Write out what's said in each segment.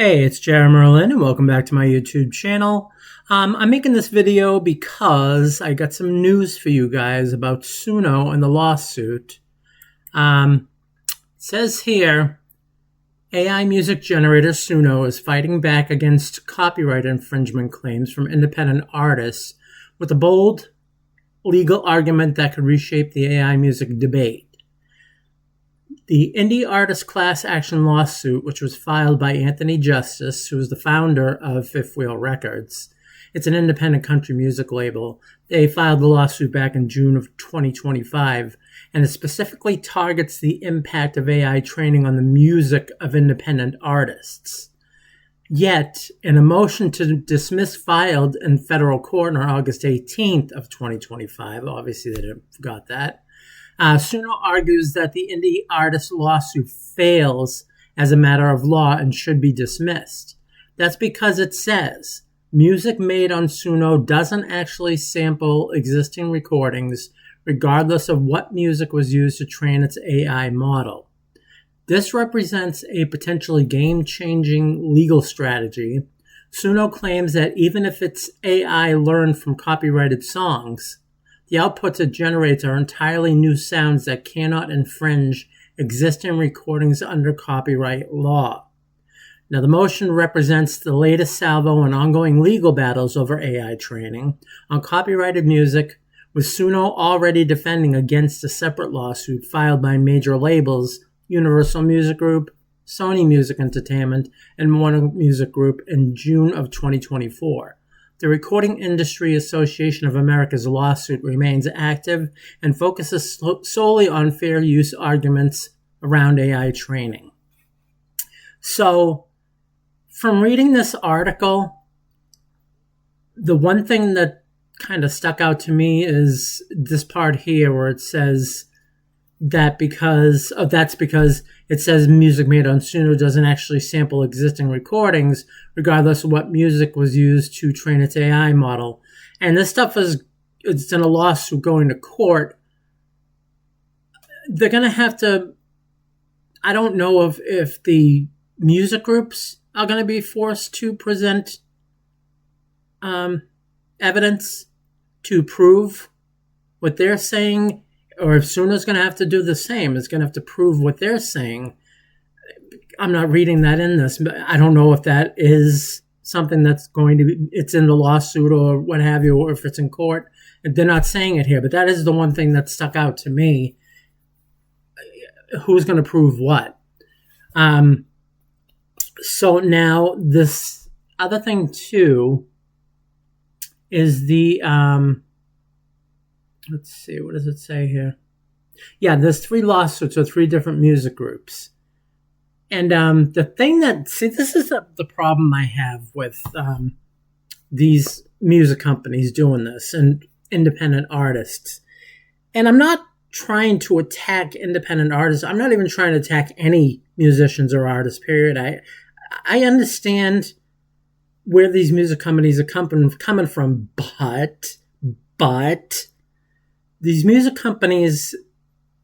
Hey, it's Merlin, and welcome back to my YouTube channel. I'm making this video because I got some news for you guys about Suno and the lawsuit. It says here, AI music generator Suno is fighting back against copyright infringement claims from independent artists with a bold legal argument that could reshape the AI music debate. The indie artist class action lawsuit, which was filed by Anthony Justice, who is the founder of Fifth Wheel Records, it's an independent country music label. They filed the lawsuit back in June of 2025, and it specifically targets the impact of AI training on the music of independent artists. Yet, in a motion to dismiss filed in federal court on August 18th of 2025, obviously they forgot that, Suno argues that the indie artist lawsuit fails as a matter of law and should be dismissed. That's because it says music made on Suno doesn't actually sample existing recordings, regardless of what music was used to train its AI model. This represents a potentially game-changing legal strategy. Suno claims that even if its AI learned from copyrighted songs, the outputs it generates are entirely new sounds that cannot infringe existing recordings under copyright law. Now, the motion represents the latest salvo in ongoing legal battles over AI training on copyrighted music, with Suno already defending against a separate lawsuit filed by major labels Universal Music Group, Sony Music Entertainment, and Warner Music Group in June of 2024. The Recording Industry Association of America's lawsuit remains active and focuses solely on fair use arguments around AI training. So, from reading this article, the one thing that kind of stuck out to me is this part here where it says that that's because it says music made on Suno doesn't actually sample existing recordings, regardless of what music was used to train its AI model. And this stuff it's in a lawsuit going to court. They're going to have to, I don't know if the music groups are going to be forced to present evidence to prove what they're saying, or if Suno's going to have to do the same. It's going to have to prove what they're saying. I'm not reading that in this, but I don't know if that is something that's going to be, it's in the lawsuit or what have you, or if it's in court. They're not saying it here, but that is the one thing that stuck out to me. Who's going to prove what? So now this other thing too is the, let's see, what does it say here? Yeah, there's 3 lawsuits or 3 different music groups. And the thing that, see, this is the problem I have with these music companies doing this and independent artists. And I'm not trying to attack independent artists. I'm not even trying to attack any musicians or artists, period. I understand where these music companies are coming from, but these music companies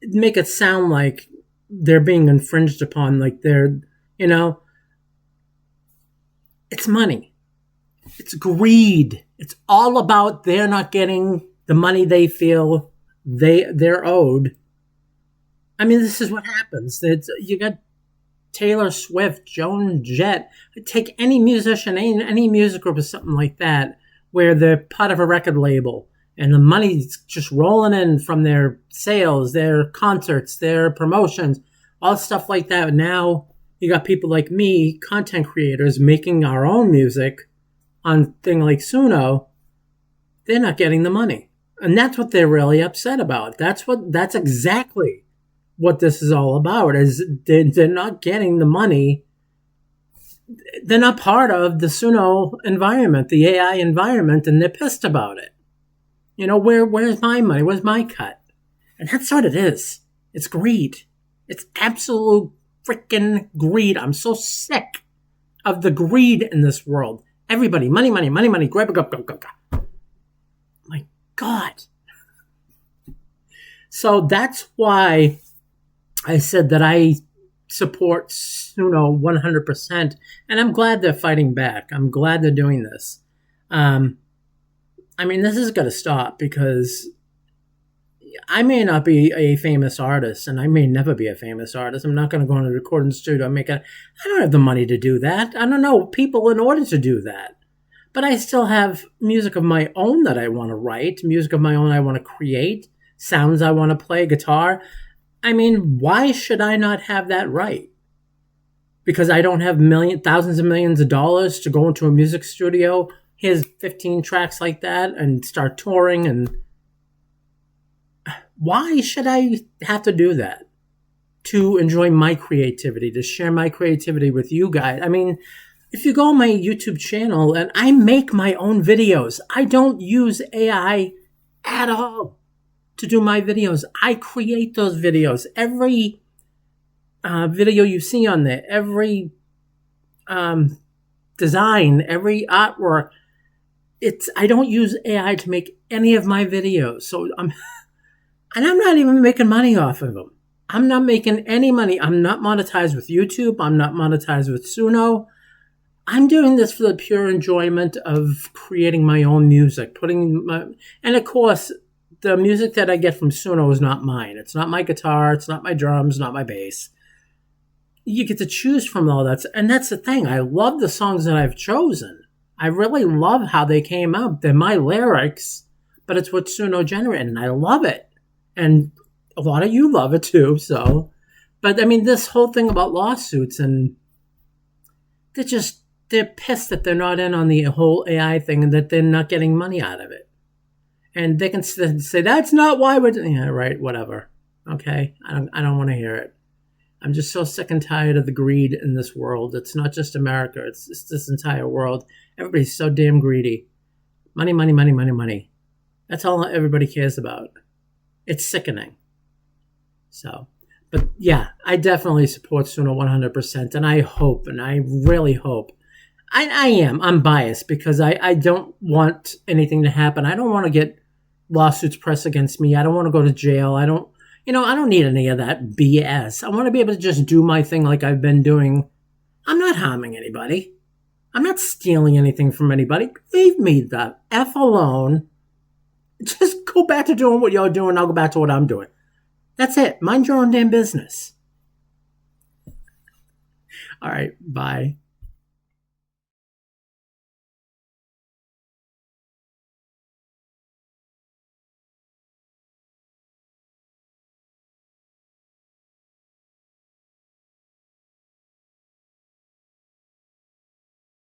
make it sound like they're being infringed upon, like they're, it's money. It's greed. It's all about they're not getting the money they feel they're owed. I mean, this is what happens. You got Taylor Swift, Joan Jett. Take any musician, any music group or something like that, where they're part of a record label, and the money's just rolling in from their sales, their concerts, their promotions, all stuff like that. Now you got people like me, content creators, making our own music on a thing like Suno. They're not getting the money. And that's what they're really upset about. That's exactly what this is all about, is they're not getting the money. They're not part of the Suno environment, the AI environment, and they're pissed about it. Where's my money? Where's my cut? And that's what it is. It's greed. It's absolute freaking greed. I'm so sick of the greed in this world. Everybody, money, money, money, money, grab it, go. My God. So that's why I said that I support Suno 100%, and I'm glad they're fighting back. I'm glad they're doing this. Um, I mean, this is going to stop because I may not be a famous artist, and I may never be a famous artist. I'm not going to go in a recording studio and make a. I don't have the money to do that. I don't know people in order to do that. But I still have music of my own that I want to write, music of my own I want to create, sounds I want to play, guitar. I mean, why should I not have that right? Because I don't have thousands of millions of dollars to go into a music studio, here's 15 tracks like that, and start touring. And why should I have to do that? To enjoy my creativity, to share my creativity with you guys. I mean, if you go on my YouTube channel, and I make my own videos, I don't use AI at all to do my videos. I create those videos. Every video you see on there, every design, every artwork, I don't use AI to make any of my videos. So and I'm not even making money off of them. I'm not making any money. I'm not monetized with YouTube. I'm not monetized with Suno. I'm doing this for the pure enjoyment of creating my own music, and of course, the music that I get from Suno is not mine. It's not my guitar. It's not my drums, not my bass. You get to choose from all that. And that's the thing. I love the songs that I've chosen. I really love how they came out. They're my lyrics, but it's what Suno generated, and I love it. And a lot of you love it too, so. But I mean, this whole thing about lawsuits, and they're pissed that they're not in on the whole AI thing and that they're not getting money out of it. And they can say, that's not why we're doing it. Yeah, right, whatever. Okay, I don't want to hear it. I'm just so sick and tired of the greed in this world. It's not just America. It's this entire world. Everybody's so damn greedy. Money, money, money, money, money. That's all everybody cares about. It's sickening. So, but yeah, I definitely support Suno 100%. And I hope, and I really hope, I'm biased because I don't want anything to happen. I don't want to get lawsuits pressed against me. I don't want to go to jail. I don't need any of that BS. I want to be able to just do my thing like I've been doing. I'm not harming anybody. I'm not stealing anything from anybody. Leave me the F alone. Just go back to doing what you're doing. I'll go back to what I'm doing. That's it. Mind your own damn business. All right. Bye.